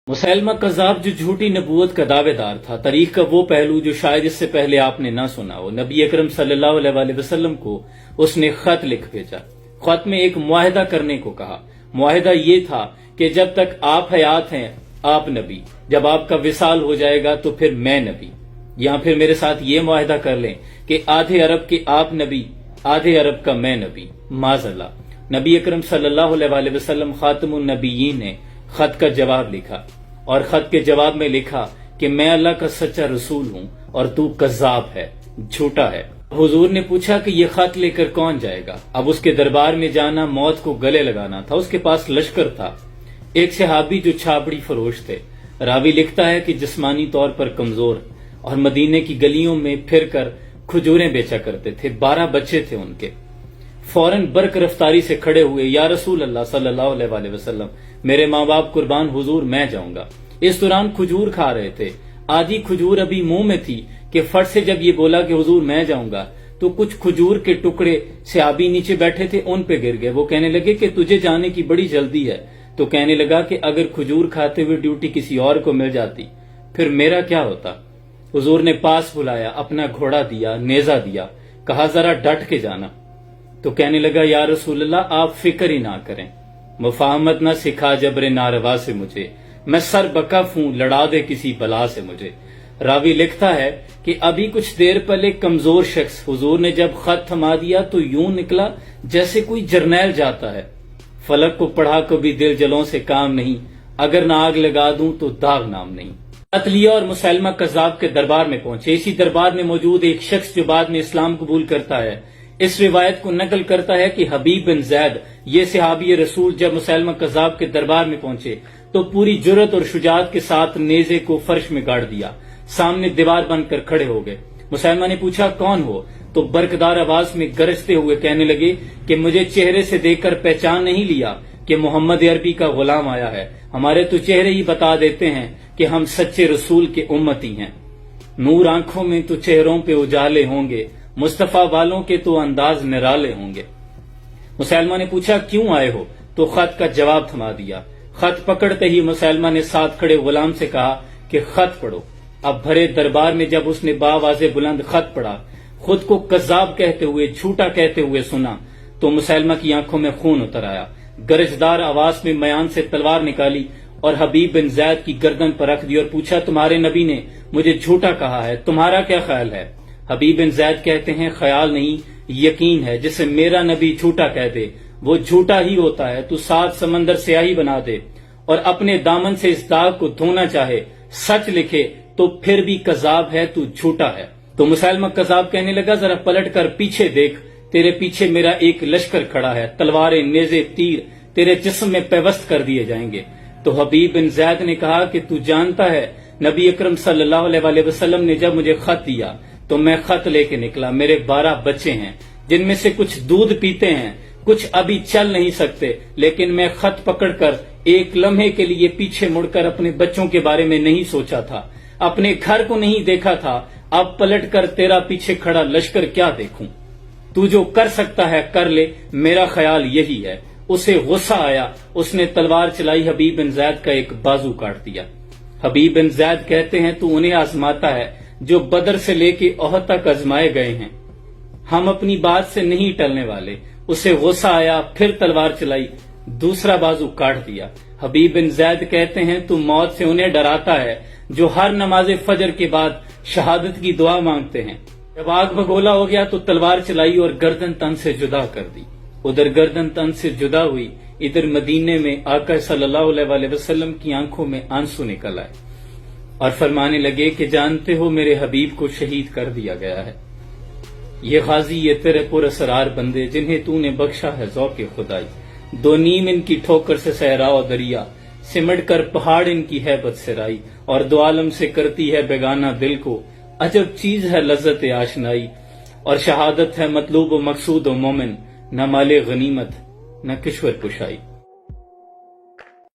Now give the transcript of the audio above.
مسیلمہ کذاب جو جھوٹی نبوت کا دعوے دار تھا، تاریخ کا وہ پہلو جو شاید اس سے پہلے آپ نے نہ سنا ہو۔ نبی اکرم صلی اللہ علیہ وآلہ وسلم کو اس نے خط لکھ بھیجا، خط میں ایک معاہدہ کرنے کو کہا۔ معاہدہ یہ تھا کہ جب تک آپ حیات ہیں آپ نبی، جب آپ کا وصال ہو جائے گا تو پھر میں نبی۔ یہاں پھر میرے ساتھ یہ معاہدہ کر لیں کہ آدھے عرب کے آپ نبی، آدھے عرب کا میں نبی۔ معاذ اللہ، نبی اکرم صلی اللہ علیہ وآلہ وسلم خاتم النبیین نے خط کا جواب لکھا، اور خط کے جواب میں لکھا کہ میں اللہ کا سچا رسول ہوں اور تو کذاب ہے، جھوٹا ہے۔ حضور نے پوچھا کہ یہ خط لے کر کون جائے گا؟ اب اس کے دربار میں جانا موت کو گلے لگانا تھا۔ اس کے پاس لشکر تھا، ایک صحابی جو چھاپڑی فروش تھے۔ راوی لکھتا ہے کہ جسمانی طور پر کمزور اور مدینے کی گلیوں میں پھر کر کھجوریں بیچا کرتے تھے۔ 12 بچے تھے ان کے۔ فوراً برق رفتاری سے کھڑے ہوئے، یا رسول اللہ صلی اللہ علیہ وآلہ وسلم، میرے ماں باپ قربان، حضور میں جاؤں گا۔ اس دوران کھجور کھا رہے تھے، آدھی کھجور ابھی منہ میں تھی کہ فٹ سے جب یہ بولا کہ حضور میں جاؤں گا تو کچھ کھجور کے ٹکڑے صحابی نیچے بیٹھے تھے ان پہ گر گئے۔ وہ کہنے لگے کہ تجھے جانے کی بڑی جلدی ہے، تو کہنے لگا کہ اگر کھجور کھاتے ہوئے ڈیوٹی کسی اور کو مل جاتی پھر میرا کیا ہوتا؟ حضور نے پاس بلایا، اپنا گھوڑا دیا، نیزہ دیا، کہا ذرا ڈٹ کے جانا۔ تو کہنے لگا یا رسول اللہ آپ فکر ہی نہ کریں، مفاہمت نہ سکھا جبر ناروا سے مجھے، میں سر بکف ہوں لڑا دے کسی بلا سے مجھے۔ راوی لکھتا ہے کہ ابھی کچھ دیر پہلے کمزور شخص، حضور نے جب خط تھما دیا تو یوں نکلا جیسے کوئی جرنیل جاتا ہے۔ فلک کو پڑھا کبھی دل جلوں سے کام نہیں، اگر نہ آگ لگا دوں تو داغ نام نہیں۔ خط لیا اور مسیلمہ کذاب کے دربار میں پہنچے۔ اسی دربار میں موجود ایک شخص جو بعد میں اسلام قبول کرتا ہے، اس روایت کو نقل کرتا ہے کہ حبیب بن زید، یہ صحابی رسول، جب مسیلمہ کذاب کے دربار میں پہنچے تو پوری جرت اور شجاعت کے ساتھ نیزے کو فرش میں گاڑ دیا، سامنے دیوار بن کر کھڑے ہو گئے۔ مسیلمہ نے پوچھا کون ہو؟ تو برقدار آواز میں گرجتے ہوئے کہنے لگے کہ مجھے چہرے سے دیکھ کر پہچان نہیں لیا کہ محمد عربی کا غلام آیا ہے؟ ہمارے تو چہرے ہی بتا دیتے ہیں کہ ہم سچے رسول کے امتی ہیں۔ نور آنکھوں میں تو چہروں پہ اجالے ہوں گے، مصطفیٰ والوں کے تو انداز نرالے ہوں گے۔ مسیلمہ نے پوچھا کیوں آئے ہو؟ تو خط کا جواب تھما دیا۔ خط پکڑتے ہی مسیلمہ نے ساتھ کھڑے غلام سے کہا کہ خط پڑھو۔ اب بھرے دربار میں جب اس نے باواز بلند خط پڑھا، خود کو کذاب کہتے ہوئے، جھوٹا کہتے ہوئے سنا، تو مسیلمہ کی آنکھوں میں خون اتر آیا۔ گرجدار آواز میں میان سے تلوار نکالی اور حبیب بن زید کی گردن پر رکھ دی اور پوچھا تمہارے نبی نے مجھے جھوٹا کہا ہے، تمہارا کیا خیال ہے؟ حبیب بن زید کہتے ہیں خیال نہیں، یقین ہے، جسے میرا نبی جھوٹا کہہ دے وہ جھوٹا ہی ہوتا ہے۔ تو 7 سمندر سیاہی بنا دے اور اپنے دامن سے اس داغ کو دھونا چاہے، سچ لکھے تو پھر بھی کذاب ہے، تو جھوٹا ہے۔ تو مسیلمہ کذاب کہنے لگا ذرا پلٹ کر پیچھے دیکھ، تیرے پیچھے میرا ایک لشکر کھڑا ہے، تلواریں، نیزے، تیر تیرے جسم میں پیوست کر دیے جائیں گے۔ تو حبیب بن زید نے کہا کہ تو جانتا ہے نبی اکرم صلی اللہ علیہ وآلہ وسلم نے جب مجھے خط دیا تو میں خط لے کے نکلا، میرے 12 بچے ہیں جن میں سے کچھ دودھ پیتے ہیں، کچھ ابھی چل نہیں سکتے، لیکن میں خط پکڑ کر ایک لمحے کے لیے پیچھے مڑ کر اپنے بچوں کے بارے میں نہیں سوچا تھا، اپنے گھر کو نہیں دیکھا تھا۔ اب پلٹ کر تیرا پیچھے کھڑا لشکر کیا دیکھوں؟ تو جو کر سکتا ہے کر لے، میرا خیال یہی ہے۔ اسے غصہ آیا، اس نے تلوار چلائی، حبیب بن زید کا ایک بازو کاٹ دیا۔ حبیب بن زید کہتے ہیں تو انہیں آزماتا ہے جو بدر سے لے کے احد تک آزمائے گئے ہیں، ہم اپنی بات سے نہیں ٹلنے والے۔ اسے غصہ آیا، پھر تلوار چلائی، دوسرا بازو کاٹ دیا۔ حبیب بن زید کہتے ہیں تو موت سے انہیں ڈراتا ہے جو ہر نماز فجر کے بعد شہادت کی دعا مانگتے ہیں۔ جب آگ بگولا ہو گیا تو تلوار چلائی اور گردن تن سے جدا کر دی۔ ادھر گردن تن سے جدا ہوئی، ادھر مدینے میں آقا صلی اللہ علیہ وآلہ وسلم کی آنکھوں میں آنسو نکل آئے اور فرمانے لگے کہ جانتے ہو میرے حبیب کو شہید کر دیا گیا ہے۔ یہ غازی، یہ تیرے پر اسرار بندے جنہیں تو نے بخشا ہے ذوق خدائی، 2 نیم ان کی ٹھوکر سے صحرا و دریا، سمٹ کر پہاڑ ان کی ہیبت سے رائی، اور 2 عالم سے کرتی ہے بیگانہ دل کو، عجب چیز ہے لذت آشنائی، اور شہادت ہے مطلوب و مقصود و مومن، نہ مال غنیمت نہ کشور کشائی۔